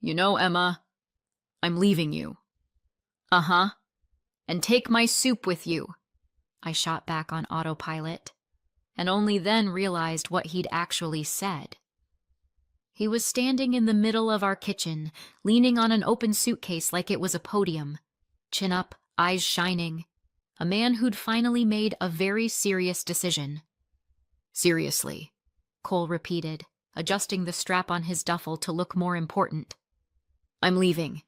You know, Emma, I'm leaving you. Uh-huh. And take my soup with you. I shot back on autopilot, and only then realized what he'd actually said. He was standing in the middle of our kitchen, leaning on an open suitcase like it was a podium, chin up, eyes shining. A man who'd finally made a very serious decision. Seriously, Cole repeated, adjusting the strap on his duffel to look more important. I'm leaving,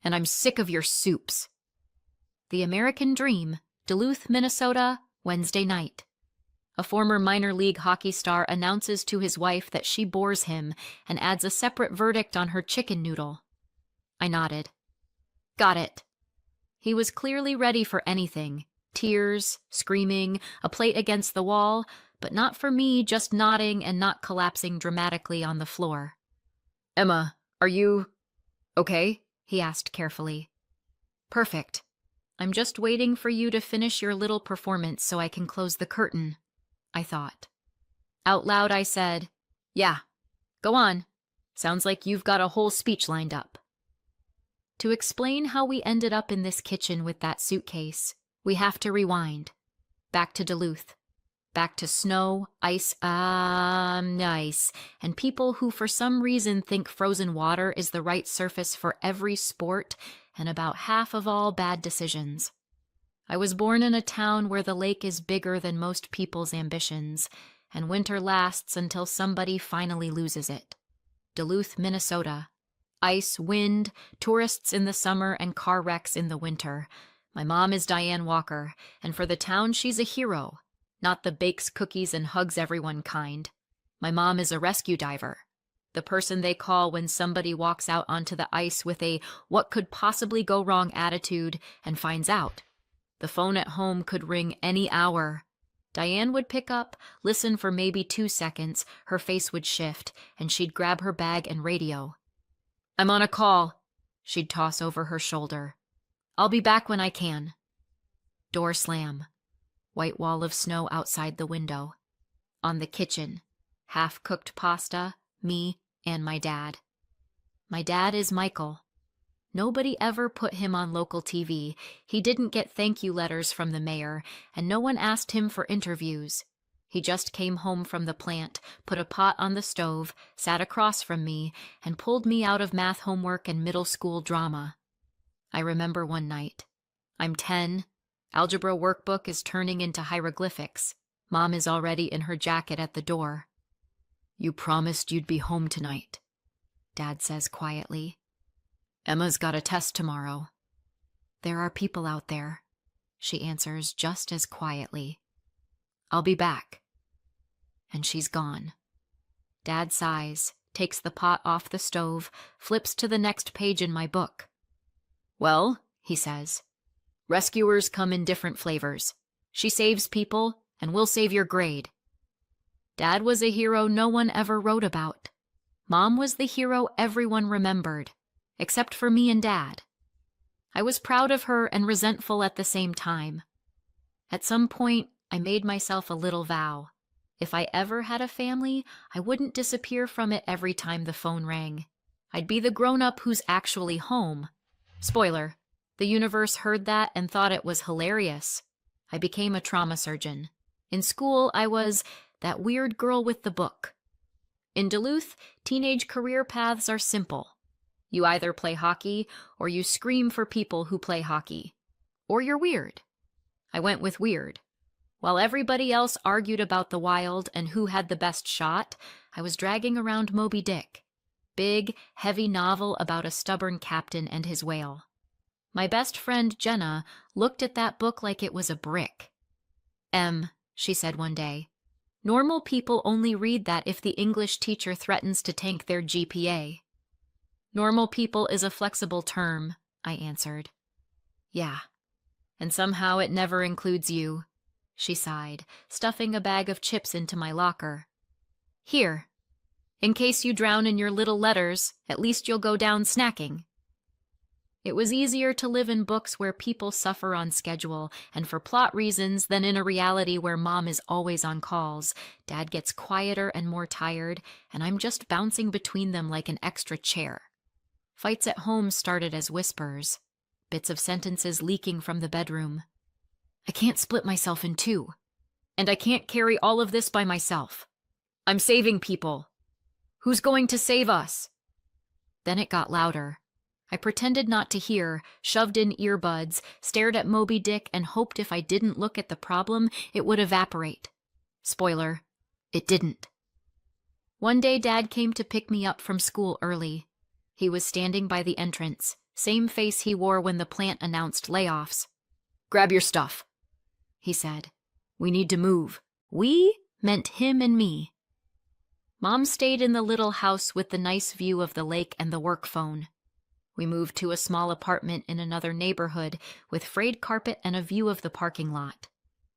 and I'm sick of your soups. The American Dream, Duluth, Minnesota, Wednesday night. A former minor league hockey star announces to his wife that she bores him and adds a separate verdict on her chicken noodle. I nodded. Got it. He was clearly ready for anything. Tears, screaming, a plate against the wall, but not for me just nodding and not collapsing dramatically on the floor. Emma, are you okay? He asked carefully. Perfect. I'm just waiting for you to finish your little performance so I can close the curtain, I thought. Out loud I said, yeah, go on. Sounds like you've got a whole speech lined up. To explain how we ended up in this kitchen with that suitcase, we have to rewind. Back to Duluth. Back to snow, ice, and people who for some reason think frozen water is the right surface for every sport and about half of all bad decisions. I was born in a town where the lake is bigger than most people's ambitions, and winter lasts until somebody finally loses it. Duluth, Minnesota. Ice, wind, tourists in the summer, and car wrecks in the winter. My mom is Diane Walker, and for the town she's a hero, not the bakes cookies and hugs everyone kind. My mom is a rescue diver, the person they call when somebody walks out onto the ice with a what could possibly go wrong attitude and finds out. The phone at home could ring any hour. Diane would pick up, listen for maybe 2 seconds, her face would shift, and she'd grab her bag and radio. I'm on a call, she'd toss over her shoulder. I'll be back when I can. Door slam. White wall of snow outside the window. On the kitchen. Half-cooked pasta, me, and my dad. My dad is Michael. Nobody ever put him on local TV. He didn't get thank you letters from the mayor, and no one asked him for interviews. He just came home from the plant, put a pot on the stove, sat across from me, and pulled me out of math homework and middle school drama. I remember one night. I'm 10. Algebra workbook is turning into hieroglyphics. Mom is already in her jacket at the door. You promised you'd be home tonight, Dad says quietly. Emma's got a test tomorrow. There are people out there, she answers just as quietly. I'll be back. And she's gone. Dad sighs, takes the pot off the stove, flips to the next page in my book. Well, he says, rescuers come in different flavors. She saves people, and we'll save your grade. Dad was a hero no one ever wrote about. Mom was the hero everyone remembered, except for me and Dad. I was proud of her and resentful at the same time. At some point, I made myself a little vow. If I ever had a family, I wouldn't disappear from it every time the phone rang. I'd be the grown-up who's actually home. Spoiler, the universe heard that and thought it was hilarious. I became a trauma surgeon. In school, I was that weird girl with the book. In Duluth, teenage career paths are simple. You either play hockey, or you scream for people who play hockey. Or you're weird. I went with weird. While everybody else argued about the Wild and who had the best shot, I was dragging around Moby Dick. Big, heavy novel about a stubborn captain and his whale. My best friend, Jenna, looked at that book like it was a brick. She said one day, normal people only read that if the English teacher threatens to tank their GPA. Normal people is a flexible term, I answered. Yeah, and somehow it never includes you, she sighed, stuffing a bag of chips into my locker. Here, in case you drown in your little letters, at least you'll go down snacking. It was easier to live in books where people suffer on schedule and for plot reasons than in a reality where Mom is always on calls, Dad gets quieter and more tired, and I'm just bouncing between them like an extra chair. Fights at home started as whispers, bits of sentences leaking from the bedroom. I can't split myself in two, and I can't carry all of this by myself. I'm saving people. Who's going to save us? Then it got louder. I pretended not to hear, shoved in earbuds, stared at Moby Dick, and hoped if I didn't look at the problem, it would evaporate. Spoiler, it didn't. One day Dad came to pick me up from school early. He was standing by the entrance, same face he wore when the plant announced layoffs. "Grab your stuff," he said. "We need to move." We meant him and me. Mom stayed in the little house with the nice view of the lake and the work phone. We moved to a small apartment in another neighborhood with frayed carpet and a view of the parking lot.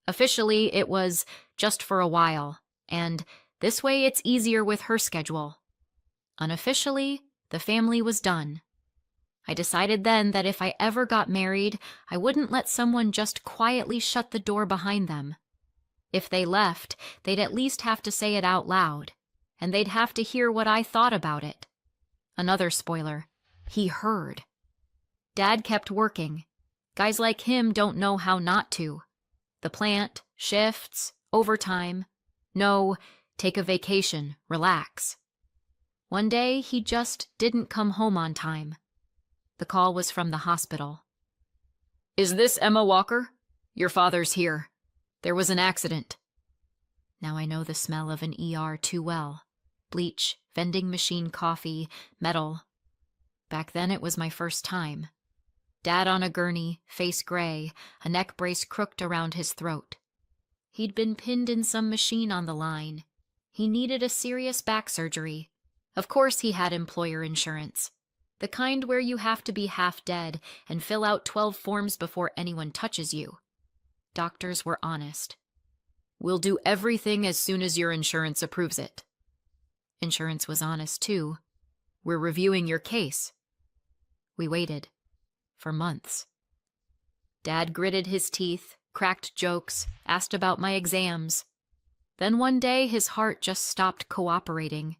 Officially, it was just for a while, and this way it's easier with her schedule. Unofficially, the family was done. I decided then that if I ever got married, I wouldn't let someone just quietly shut the door behind them. If they left, they'd at least have to say it out loud, and they'd have to hear what I thought about it. Another spoiler, he heard. Dad kept working. Guys like him don't know how not to. The plant, shifts, overtime. No, take a vacation, relax. One day, he just didn't come home on time. The call was from the hospital. "Is this Emma Walker? Your father's here. There was an accident." Now I know the smell of an ER too well. Bleach, vending machine coffee, metal. Back then it was my first time. Dad on a gurney, face gray, a neck brace crooked around his throat. He'd been pinned in some machine on the line. He needed a serious back surgery. Of course he had employer insurance. The kind where you have to be half dead and fill out 12 forms before anyone touches you. Doctors were honest. "We'll do everything as soon as your insurance approves it." Insurance was honest too. "We're reviewing your case." We waited. For months. Dad gritted his teeth, cracked jokes, asked about my exams. Then one day his heart just stopped cooperating.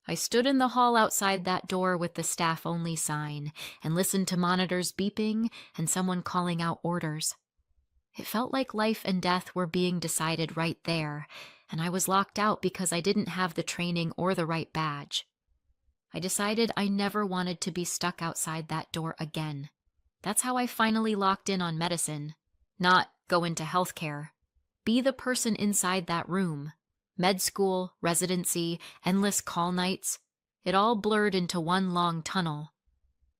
I stood in the hall outside that door with the staff-only sign and listened to monitors beeping and someone calling out orders. It felt like life and death were being decided right there, and I was locked out because I didn't have the training or the right badge. I decided I never wanted to be stuck outside that door again. That's how I finally locked in on medicine. Not go into healthcare. Be the person inside that room. Med school, residency, endless call nights. It all blurred into one long tunnel.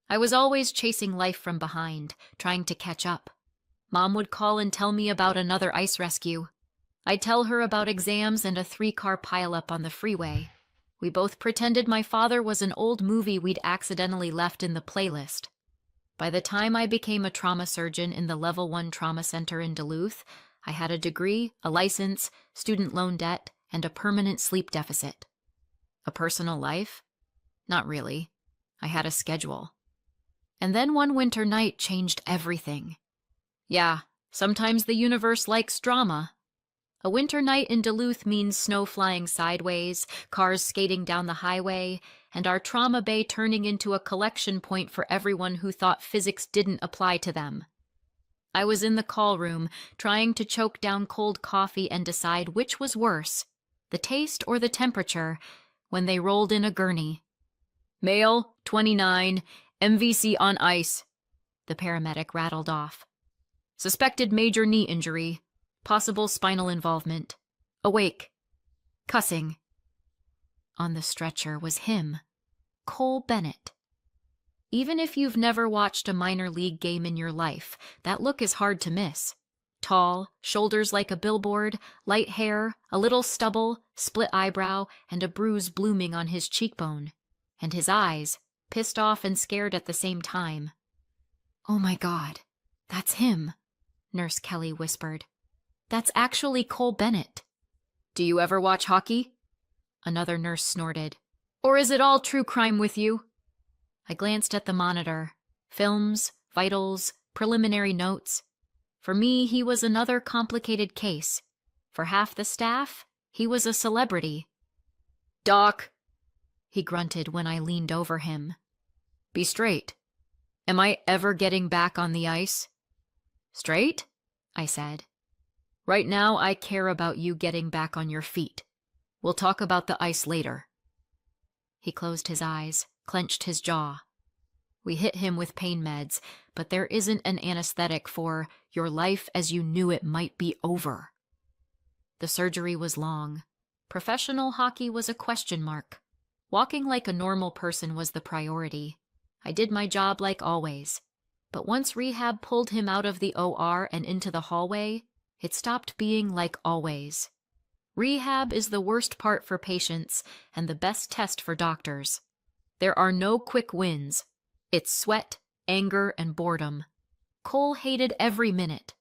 I was always chasing life from behind, trying to catch up. Mom would call and tell me about another ice rescue. I'd tell her about exams and a 3-car pileup on the freeway. We both pretended my father was an old movie we'd accidentally left in the playlist. By the time I became a trauma surgeon in the Level 1 Trauma Center in Duluth, I had a degree, a license, student loan debt, and a permanent sleep deficit. A personal life? Not really. I had a schedule. And then one winter night changed everything. Yeah, sometimes the universe likes drama. A winter night in Duluth means snow flying sideways, cars skating down the highway, and our trauma bay turning into a collection point for everyone who thought physics didn't apply to them. I was in the call room, trying to choke down cold coffee and decide which was worse, the taste or the temperature, when they rolled in a gurney. "Male, 29, MVC on ice," the paramedic rattled off. "Suspected major knee injury. Possible spinal involvement. Awake. Cussing." On the stretcher was him, Cole Bennett. Even if you've never watched a minor league game in your life, that look is hard to miss. Tall, shoulders like a billboard, light hair, a little stubble, split eyebrow, and a bruise blooming on his cheekbone. And his eyes, pissed off and scared at the same time. "Oh my God, that's him," Nurse Kelly whispered. "That's actually Cole Bennett." "Do you ever watch hockey?" Another nurse snorted. "Or is it all true crime with you?" I glanced at the monitor. Films, vitals, preliminary notes. For me, he was another complicated case. For half the staff, he was a celebrity. "Doc," he grunted when I leaned over him. Be straight. Am I ever getting back on the ice? Straight? I said. Right now, I care about you getting back on your feet. We'll talk about the ice later. He closed his eyes, clenched his jaw. We hit him with pain meds, but there isn't an anesthetic for your life as you knew it might be over. The surgery was long. Professional hockey was a question mark. Walking like a normal person was the priority. I did my job like always. But once rehab pulled him out of the OR and into the hallway, it stopped being like always. Rehab is the worst part for patients and the best test for doctors. There are no quick wins. It's sweat, anger, and boredom. Cole hated every minute.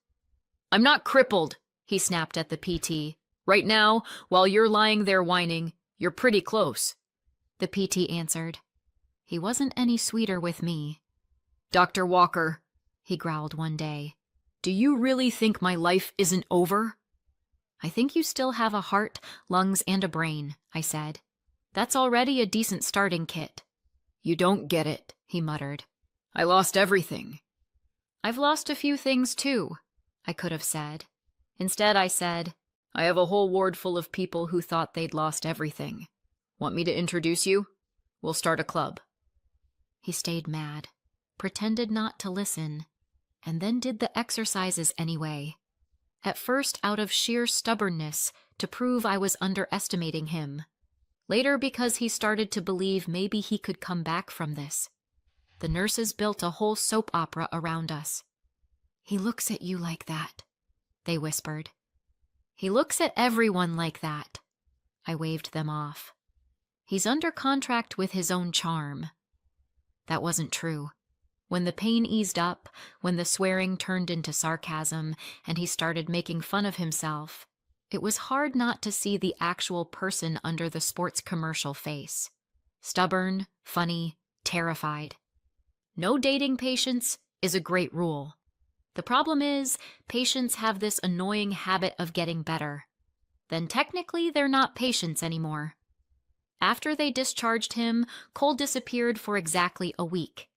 I'm not crippled, he snapped at the PT. Right now, while you're lying there whining, you're pretty close. The PT answered. He wasn't any sweeter with me. Dr. Walker, he growled one day, do you really think my life isn't over? I think you still have a heart, lungs, and a brain, I said. That's already a decent starting kit. You don't get it, he muttered. I lost everything. I've lost a few things too, I could have said. Instead, I said, I have a whole ward full of people who thought they'd lost everything. Want me to introduce you? We'll start a club. He stayed mad, pretended not to listen, and then did the exercises anyway. At first out of sheer stubbornness to prove I was underestimating him. Later because he started to believe maybe he could come back from this. The nurses built a whole soap opera around us. He looks at you like that, they whispered. He looks at everyone like that. I waved them off. He's under contract with his own charm. That wasn't true. When the pain eased up, when the swearing turned into sarcasm, and he started making fun of himself, it was hard not to see the actual person under the sports commercial face. Stubborn, funny, terrified. No dating patients is a great rule. The problem is, patients have this annoying habit of getting better. Then technically they're not patients anymore. After they discharged him, Cole disappeared for exactly a week.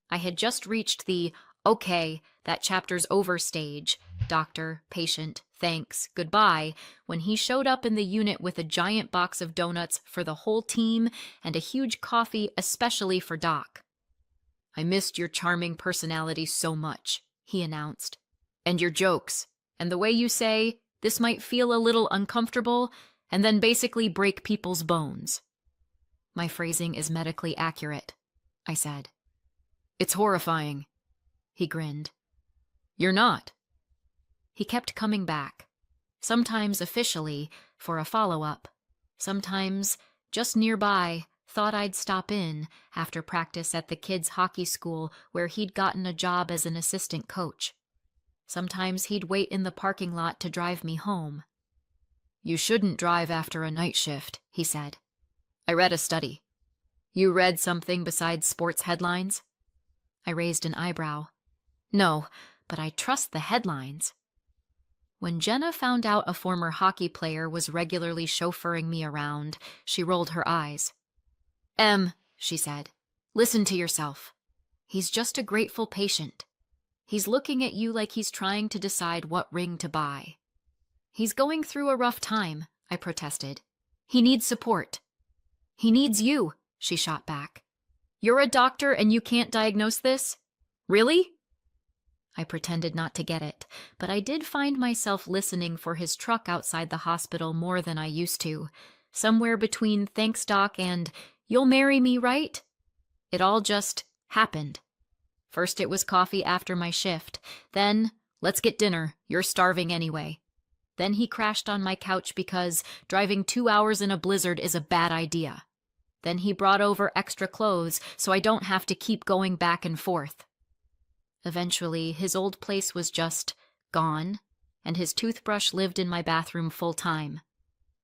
I had just reached the, okay, that chapter's over stage, doctor, patient, thanks, goodbye, when he showed up in the unit with a giant box of donuts for the whole team and a huge coffee especially for Doc. I missed your charming personality so much, he announced. And your jokes, and the way you say, this might feel a little uncomfortable, and then basically break people's bones. My phrasing is medically accurate, I said. It's horrifying, he grinned. You're not. He kept coming back, sometimes officially for a follow-up, sometimes just nearby, thought I'd stop in after practice at the kids' hockey school where he'd gotten a job as an assistant coach. Sometimes he'd wait in the parking lot to drive me home. You shouldn't drive after a night shift, he said. I read a study. You read something besides sports headlines? I raised an eyebrow. No, but I trust the headlines. When Jenna found out a former hockey player was regularly chauffeuring me around, she rolled her eyes. She said, listen to yourself. He's just a grateful patient. He's looking at you like he's trying to decide what ring to buy. He's going through a rough time, I protested. He needs support. He needs you, she shot back. You're a doctor and you can't diagnose this? Really? I pretended not to get it, but I did find myself listening for his truck outside the hospital more than I used to, somewhere between thanks doc and you'll marry me, right? It all just happened. First it was coffee after my shift, then let's get dinner, you're starving anyway. Then he crashed on my couch because driving 2 hours in a blizzard is a bad idea. Then he brought over extra clothes so I don't have to keep going back and forth. Eventually, his old place was just gone, and his toothbrush lived in my bathroom full time.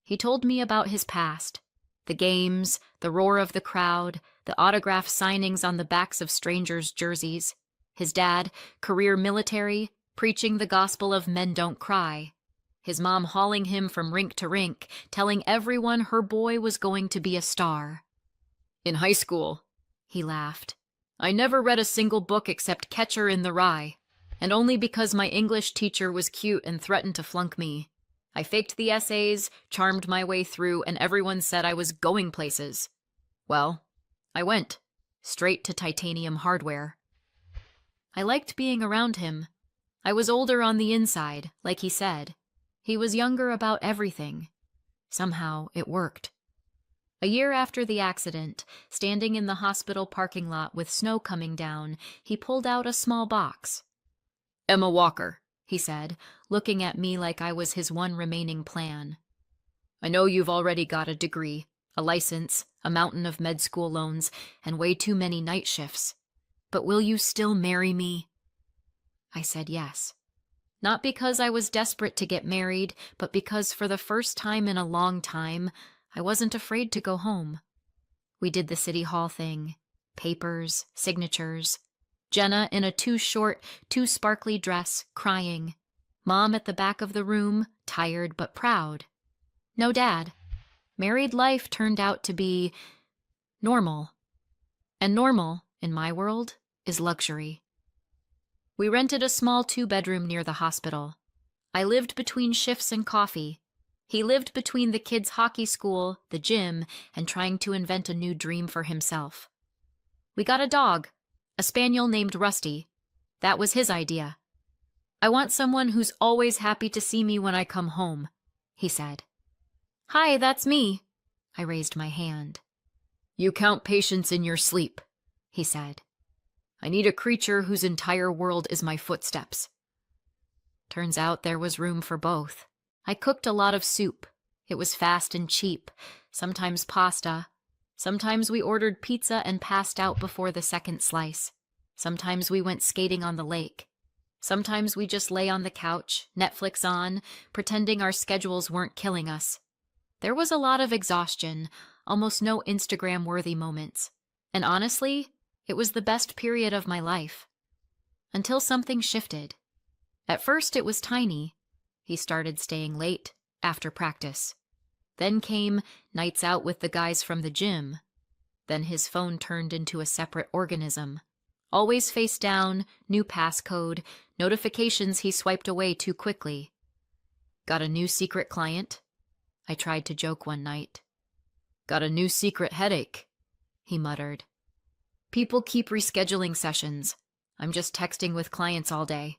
He told me about his past, the games, the roar of the crowd, the autograph signings on the backs of strangers' jerseys, his dad, career military, preaching the gospel of men don't cry, his mom hauling him from rink to rink, telling everyone her boy was going to be a star. In high school, he laughed, I never read a single book except Catcher in the Rye, and only because my English teacher was cute and threatened to flunk me. I faked the essays, charmed my way through, and everyone said I was going places. Well, I went, straight to titanium hardware. I liked being around him. I was older on the inside, like he said. He was younger about everything. Somehow, it worked. A year after the accident, standing in the hospital parking lot with snow coming down, he pulled out a small box. "Emma Walker," he said, looking at me like I was his one remaining plan. "I know you've already got a degree, a license, a mountain of med school loans, and way too many night shifts. But will you still marry me?" I said yes. Not because I was desperate to get married, but because for the first time in a long time, I wasn't afraid to go home. We did the city hall thing. Papers, signatures. Jenna in a too short, too sparkly dress, crying. Mom at the back of the room, tired but proud. No dad. Married life turned out to be normal. And normal, in my world, is luxury. We rented a small 2-bedroom near the hospital. I lived between shifts and coffee. He lived between the kids' hockey school, the gym, and trying to invent a new dream for himself. We got a dog, a spaniel named Rusty. That was his idea. "I want someone who's always happy to see me when I come home," he said. "Hi, that's me." I raised my hand. "You count patients in your sleep," he said. "I need a creature whose entire world is my footsteps." Turns out there was room for both. I cooked a lot of soup. It was fast and cheap, sometimes pasta. Sometimes we ordered pizza and passed out before the second slice. Sometimes we went skating on the lake. Sometimes we just lay on the couch, Netflix on, pretending our schedules weren't killing us. There was a lot of exhaustion, almost no Instagram-worthy moments. And honestly, it was the best period of my life. Until something shifted. At first it was tiny. He started staying late, after practice. Then came nights out with the guys from the gym. Then his phone turned into a separate organism. Always face down, new passcode, notifications he swiped away too quickly. "Got a new secret client?" I tried to joke one night. "Got a new secret headache," he muttered. "People keep rescheduling sessions. I'm just texting with clients all day."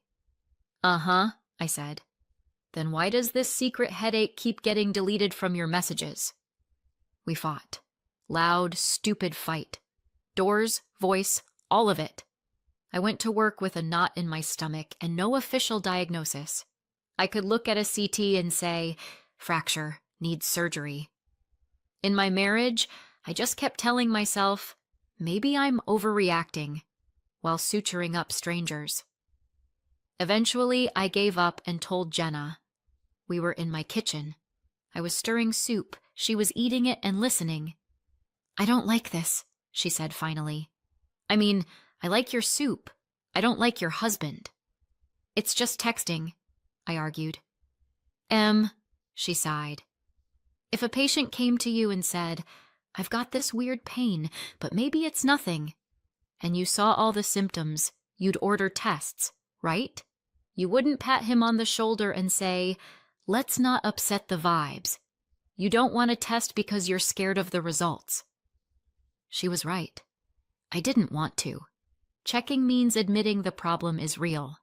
"Uh-huh," I said. "Then why does this secret headache keep getting deleted from your messages?" We fought. Loud, stupid fight. Doors, voice, all of it. I went to work with a knot in my stomach and no official diagnosis. I could look at a CT and say, fracture, needs surgery. In my marriage, I just kept telling myself, maybe I'm overreacting, while suturing up strangers. Eventually, I gave up and told Jenna. We were in my kitchen. I was stirring soup. She was eating it and listening. "I don't like this," she said finally. "I mean, I like your soup. I don't like your husband." "It's just texting," I argued. She sighed. "If a patient came to you and said, 'I've got this weird pain, but maybe it's nothing,' and you saw all the symptoms, you'd order tests, right? You wouldn't pat him on the shoulder and say, 'Let's not upset the vibes.' You don't want to test because you're scared of the results." She was right. I didn't want to. Checking means admitting the problem is real.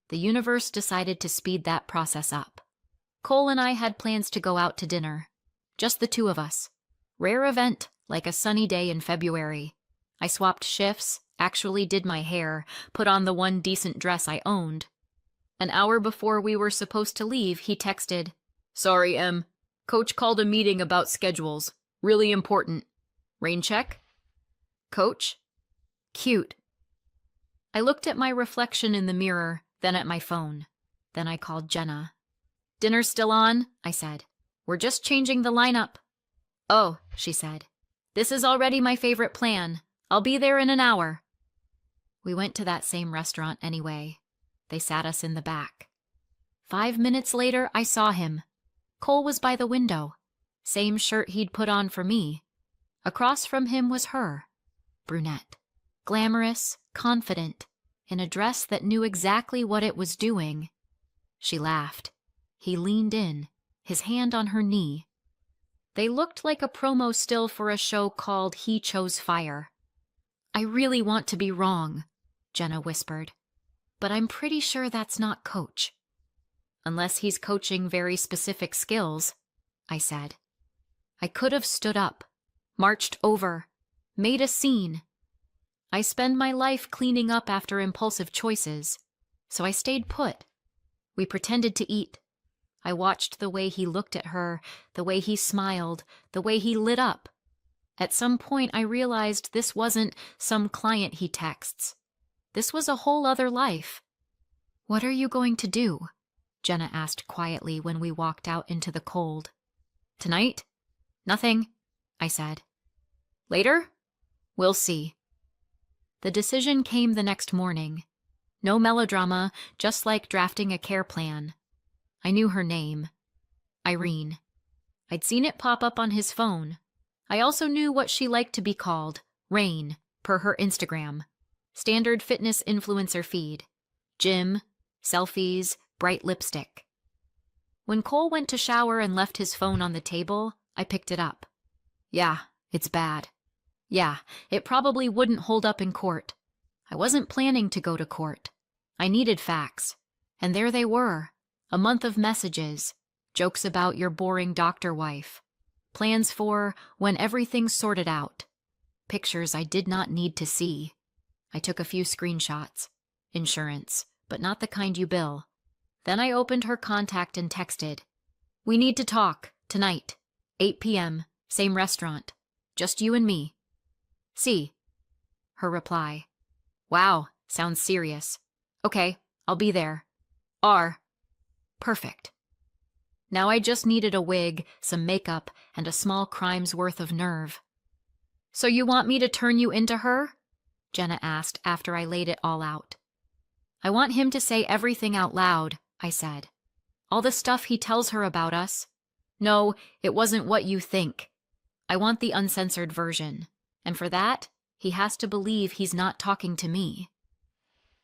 The universe decided to speed that process up. Cole and I had plans to go out to dinner. Just the two of us. Rare event, like a sunny day in February. I swapped shifts, actually did my hair, put on the one decent dress I owned. An hour before we were supposed to leave, he texted, "Sorry, Em. Coach called a meeting about schedules. Really important. Rain check?" Coach? Cute. I looked at my reflection in the mirror, then at my phone. Then I called Jenna. "Dinner's still on?" I said. "We're just changing the lineup." "Oh," she said. "This is already my favorite plan. I'll be there in an hour." We went to that same restaurant anyway. They sat us in the back. 5 minutes later, I saw him. Cole was by the window. Same shirt he'd put on for me. Across from him was her. Brunette. Glamorous, confident, in a dress that knew exactly what it was doing. She laughed. He leaned in, his hand on her knee. They looked like a promo still for a show called He Chose Fire. "I really want to be wrong," Jenna whispered, "but I'm pretty sure that's not Coach." "Unless he's coaching very specific skills," I said. I could have stood up, marched over, made a scene. I spend my life cleaning up after impulsive choices, so I stayed put. We pretended to eat. I watched the way he looked at her, the way he smiled, the way he lit up. At some point, I realized this wasn't some client he texts. This was a whole other life. "What are you going to do?" Jenna asked quietly when we walked out into the cold. "Tonight? Nothing," I said. "Later? We'll see." The decision came the next morning. No melodrama, just like drafting a care plan. I knew her name. Irene. I'd seen it pop up on his phone. I also knew what she liked to be called, Rain, per her Instagram. Standard fitness influencer feed. Gym, selfies, bright lipstick. When Cole went to shower and left his phone on the table, I picked it up. Yeah, it's bad. Yeah, it probably wouldn't hold up in court. I wasn't planning to go to court. I needed facts. And there they were. A month of messages. Jokes about your boring doctor wife. Plans for when everything's sorted out. Pictures I did not need to see. I took a few screenshots. Insurance, but not the kind you bill. Then I opened her contact and texted. "We need to talk, tonight. 8 p.m., same restaurant. Just you and me." "See." Her reply. "Wow, sounds serious. Okay, I'll be there. R." Perfect. Now I just needed a wig, some makeup, and a small crime's worth of nerve. "So you want me to turn you into her?" Jenna asked after I laid it all out. "I want him to say everything out loud," I said. "All the stuff he tells her about us. No, it wasn't what you think. I want the uncensored version. And for that, he has to believe he's not talking to me."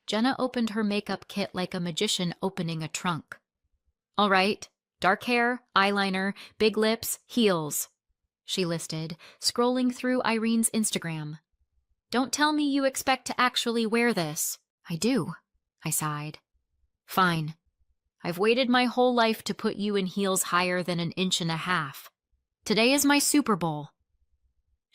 Jenna opened her makeup kit like a magician opening a trunk. "All right, dark hair, eyeliner, big lips, heels," she listed, scrolling through Irene's Instagram. "Don't tell me you expect to actually wear this." "I do," I sighed. "Fine. I've waited my whole life to put you in heels higher than 1.5 inches. Today is my Super Bowl."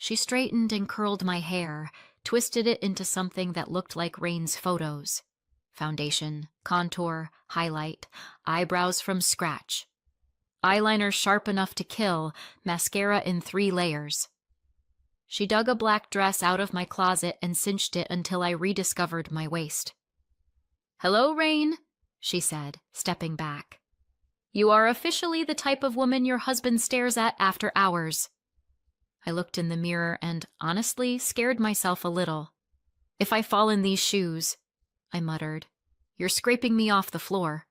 She straightened and curled my hair, twisted it into something that looked like Rain's photos. Foundation, contour, highlight, eyebrows from scratch. Eyeliner sharp enough to kill, mascara in 3 layers. She dug a black dress out of my closet and cinched it until I rediscovered my waist. "Hello, Rain," she said, stepping back. "You are officially the type of woman your husband stares at after hours." I looked in the mirror and, honestly, scared myself a little. "If I fall in these shoes," I muttered, "you're scraping me off the floor."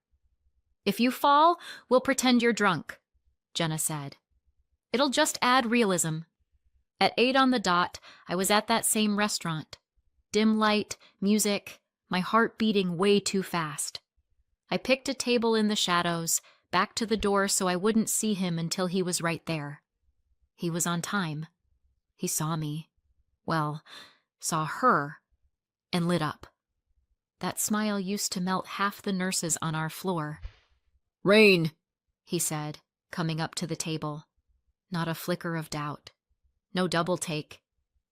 "If you fall, we'll pretend you're drunk," Jenna said. "It'll just add realism." At 8 on the dot, I was at that same restaurant. Dim light, music, my heart beating way too fast. I picked a table in the shadows, back to the door so I wouldn't see him until he was right there. He was on time. He saw me. Well, saw her, and lit up. That smile used to melt half the nurses on our floor. "Rain," he said, coming up to the table. Not a flicker of doubt. No double take.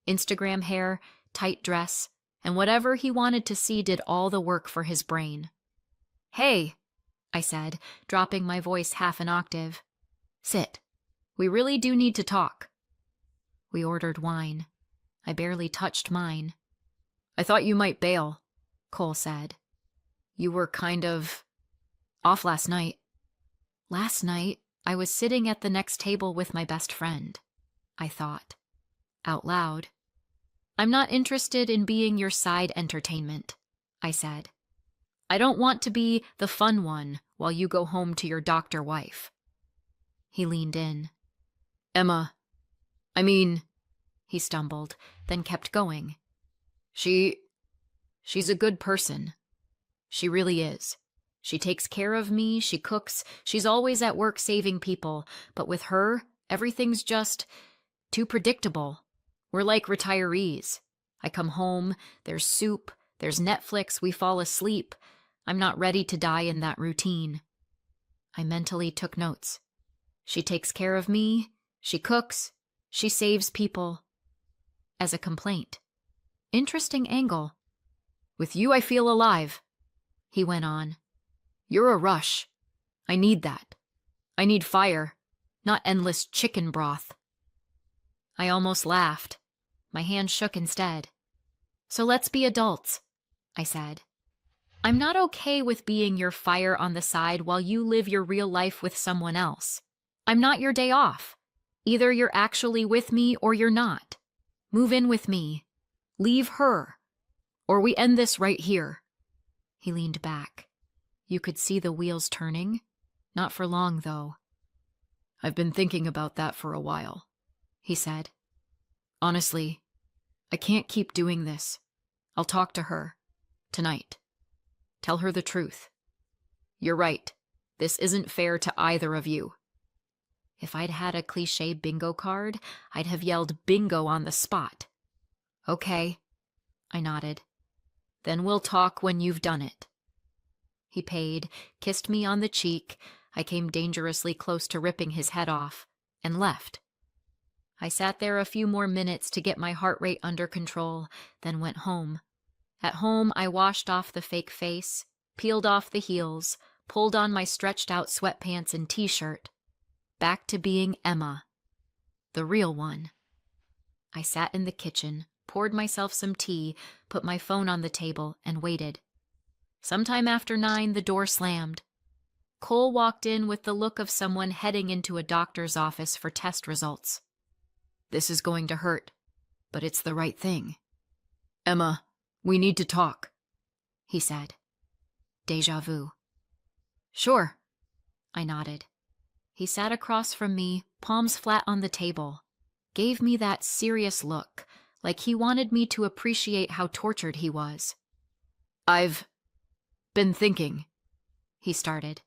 Instagram hair, tight dress, and whatever he wanted to see did all the work for his brain. "Hey," I said, dropping my voice half an octave. "Sit. We really do need to talk." We ordered wine. I barely touched mine. "I thought you might bail," Cole said. "You were kind of off last night." Last night, I was sitting at the next table with my best friend. I thought. Out loud. "I'm not interested in being your side entertainment," I said. "I don't want to be the fun one while you go home to your doctor wife." He leaned in. "Emma, I mean," he stumbled, then kept going. She's a good person. She really is. She takes care of me, she cooks, she's always at work saving people, but with her, everything's just too predictable. We're like retirees. I come home, there's soup, there's Netflix, we fall asleep. I'm not ready to die in that routine. I mentally took notes. She takes care of me, she cooks, she saves people. As a complaint. Interesting angle. With you, I feel alive, he went on. You're a rush. I need that. I need fire, not endless chicken broth. I almost laughed. My hand shook instead. So let's be adults, I said. I'm not okay with being your fire on the side while you live your real life with someone else. I'm not your day off. Either you're actually with me or you're not. Move in with me. Leave her. Or we end this right here. He leaned back. You could see the wheels turning. Not for long, though. I've been thinking about that for a while, he said. Honestly, I can't keep doing this. I'll talk to her. Tonight. Tell her the truth. You're right. This isn't fair to either of you. If I'd had a cliché bingo card, I'd have yelled bingo on the spot. Okay, I nodded. Then we'll talk when you've done it. He paid, kissed me on the cheek. I came dangerously close to ripping his head off, and left. I sat there a few more minutes to get my heart rate under control, then went home. At home, I washed off the fake face, peeled off the heels, pulled on my stretched-out sweatpants and t-shirt. Back to being Emma, the real one. I sat in the kitchen, poured myself some tea, put my phone on the table, and waited. Sometime after 9, the door slammed. Cole walked in with the look of someone heading into a doctor's office for test results. This is going to hurt, but it's the right thing. Emma, we need to talk, he said. Déjà vu. Sure, I nodded. He sat across from me, palms flat on the table, gave me that serious look, like he wanted me to appreciate how tortured he was. I've been thinking, he started.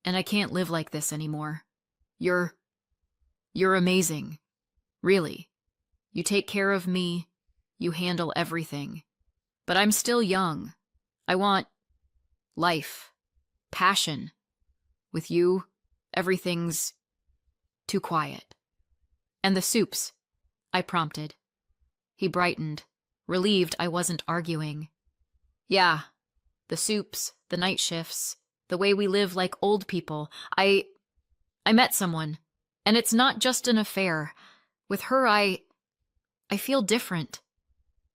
And I can't live like this anymore. You're amazing. Really. You take care of me. You handle everything. But I'm still young. I want life, passion. With you, everything's too quiet. And the soups, I prompted. He brightened, relieved I wasn't arguing. Yeah, the soups, the night shifts, the way we live like old people. I met someone, and it's not just an affair. With her, I feel different.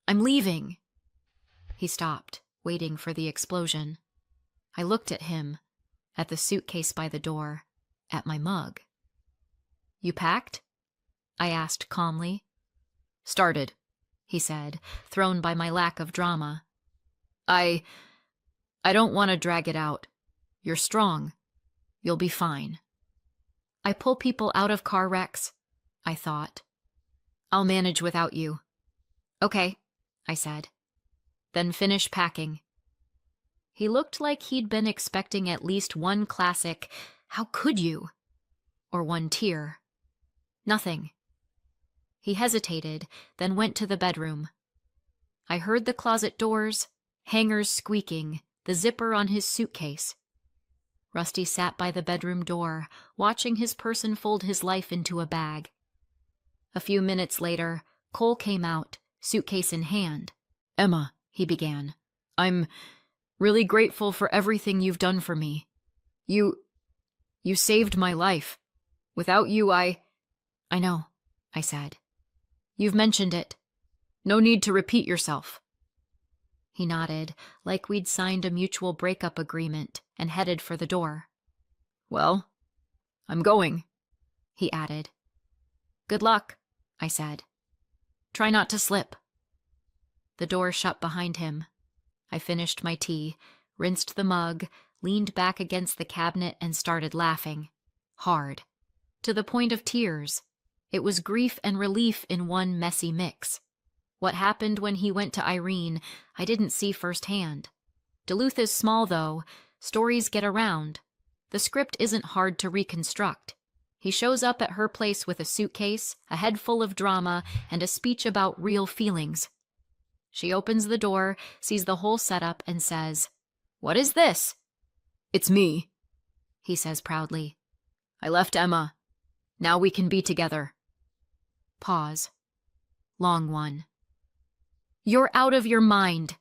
I'm leaving. He stopped, waiting for the explosion. I looked at him, at the suitcase by the door, at my mug. You packed? I asked calmly. Started, he said, thrown by my lack of drama. I don't want to drag it out. You're strong. You'll be fine. I pull people out of car wrecks, I thought. I'll manage without you. Okay, I said. Then finish packing. He looked like he'd been expecting at least one classic, "How could you?" or one tear. Nothing. He hesitated, then went to the bedroom. I heard the closet doors, hangers squeaking, the zipper on his suitcase. Rusty sat by the bedroom door, watching his person fold his life into a bag. A few minutes later, Cole came out, suitcase in hand. Emma, he began, I'm really grateful for everything you've done for me. You saved my life. Without you, I know, I said. You've mentioned it. No need to repeat yourself. He nodded, like we'd signed a mutual breakup agreement, and headed for the door. Well, I'm going, he added. Good luck, I said. Try not to slip. The door shut behind him. I finished my tea, rinsed the mug, leaned back against the cabinet and started laughing. Hard. To the point of tears. It was grief and relief in one messy mix. What happened when he went to Irene, I didn't see firsthand. Duluth is small, though. Stories get around. The script isn't hard to reconstruct. He shows up at her place with a suitcase, a head full of drama, and a speech about real feelings. She opens the door, sees the whole setup, and says, "What is this?" "It's me," he says proudly. "I left Emma. Now we can be together." Pause. Long one. "You're out of your mind,"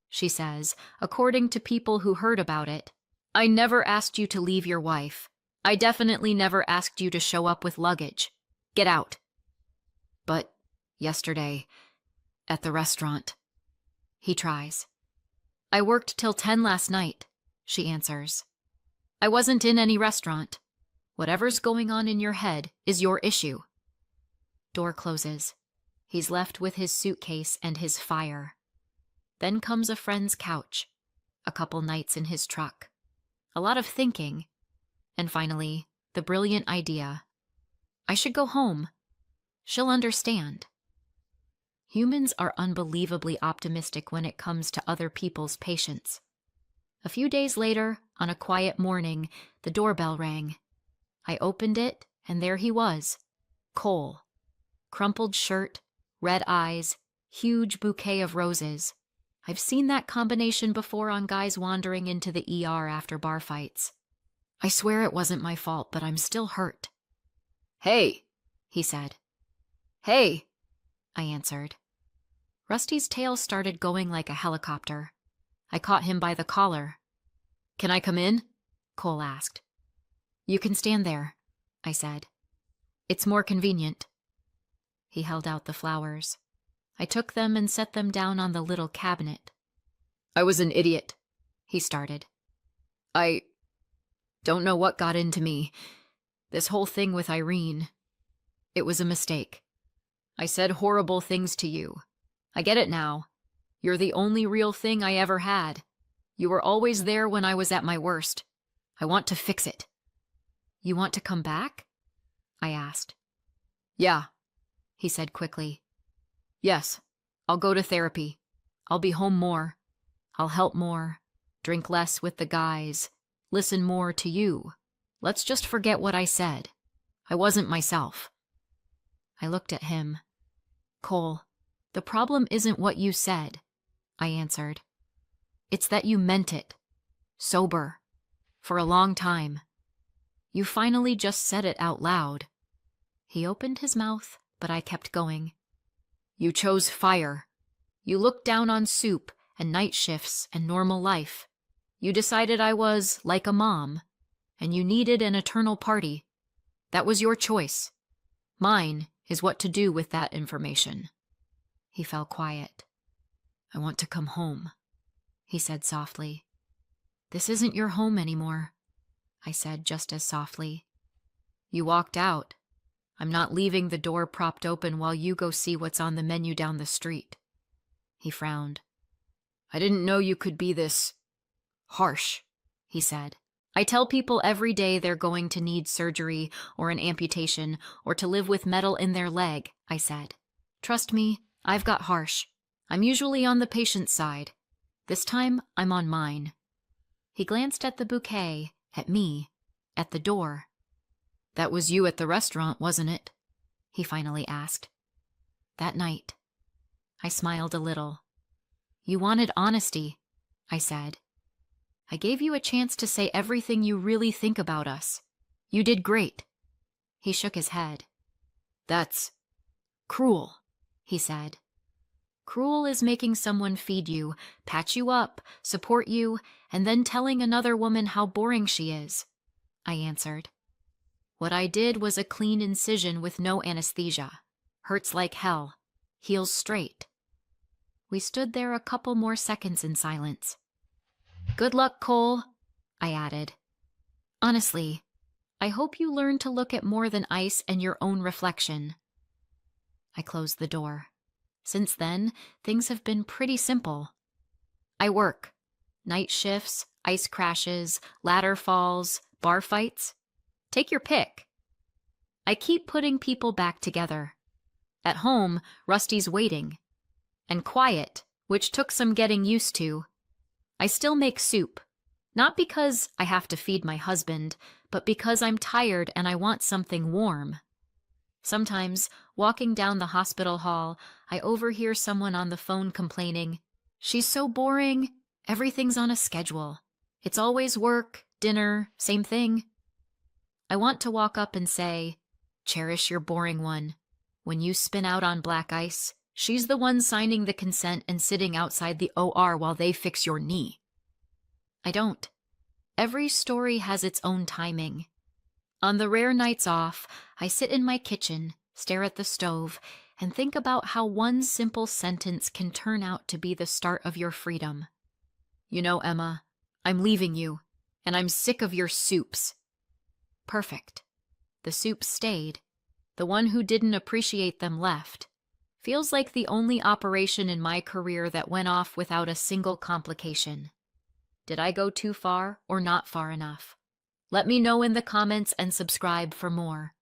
she says, according to people who heard about it. "I never asked you to leave your wife. I definitely never asked you to show up with luggage. Get out." "But yesterday, at the restaurant," he tries. "I worked till 10 last night," she answers. "I wasn't in any restaurant. Whatever's going on in your head is your issue." Door closes. He's left with his suitcase and his fire. Then comes a friend's couch, a couple nights in his truck, a lot of thinking, and finally, the brilliant idea. I should go home. She'll understand. Humans are unbelievably optimistic when it comes to other people's patience. A few days later, on a quiet morning, the doorbell rang. I opened it, and there he was, Cole. Crumpled shirt, red eyes, huge bouquet of roses. I've seen that combination before on guys wandering into the ER after bar fights. I swear it wasn't my fault, but I'm still hurt. "Hey," he said. "Hey," I answered. Rusty's tail started going like a helicopter. I caught him by the collar. "Can I come in?" Cole asked. "You can stand there," I said. "It's more convenient." He held out the flowers. I took them and set them down on the little cabinet. "I was an idiot," he started. "I don't know what got into me. This whole thing with Irene. It was a mistake. I said horrible things to you. I get it now. You're the only real thing I ever had. You were always there when I was at my worst. I want to fix it." "You want to come back?" I asked. "Yeah," he said quickly. "Yes, I'll go to therapy. I'll be home more. I'll help more, drink less with the guys, listen more to you. Let's just forget what I said. I wasn't myself." I looked at him. "Cole, the problem isn't what you said," I answered. "It's that you meant it. Sober. For a long time. You finally just said it out loud." He opened his mouth, but I kept going. "You chose fire. You looked down on soup and night shifts and normal life. You decided I was like a mom, and you needed an eternal party. That was your choice. Mine is what to do with that information." He fell quiet. "I want to come home," he said softly. "This isn't your home anymore," I said just as softly. "You walked out. I'm not leaving the door propped open while you go see what's on the menu down the street." He frowned. "I didn't know you could be this harsh," he said. "I tell people every day they're going to need surgery or an amputation or to live with metal in their leg," I said. "Trust me, I've got harsh. I'm usually on the patient's side. This time, I'm on mine." He glanced at the bouquet, at me, at the door. "That was you at the restaurant, wasn't it?" he finally asked. "That night." I smiled a little. "You wanted honesty," I said. "I gave you a chance to say everything you really think about us. You did great." He shook his head. "That's cruel," he said. "Cruel is making someone feed you, patch you up, support you, and then telling another woman how boring she is," I answered. "What I did was a clean incision with no anesthesia. Hurts like hell. Heals straight." We stood there a couple more seconds in silence. "Good luck, Cole," I added. "Honestly, I hope you learn to look at more than ice and your own reflection." I closed the door. Since then, things have been pretty simple. I work. Night shifts, ice crashes, ladder falls, bar fights. Take your pick. I keep putting people back together. At home, Rusty's waiting. And quiet, which took some getting used to. I still make soup, not because I have to feed my husband, but because I'm tired and I want something warm. Sometimes, walking down the hospital hall, I overhear someone on the phone complaining, "She's so boring. Everything's on a schedule. It's always work, dinner, same thing." I want to walk up and say, "Cherish your boring one. When you spin out on black ice, she's the one signing the consent and sitting outside the OR while they fix your knee." I don't. Every story has its own timing. On the rare nights off, I sit in my kitchen, stare at the stove, and think about how one simple sentence can turn out to be the start of your freedom. "You know, Emma, I'm leaving you, and I'm sick of your soups." Perfect. The soups stayed. The one who didn't appreciate them left. Feels like the only operation in my career that went off without a single complication. Did I go too far or not far enough? Let me know in the comments and subscribe for more.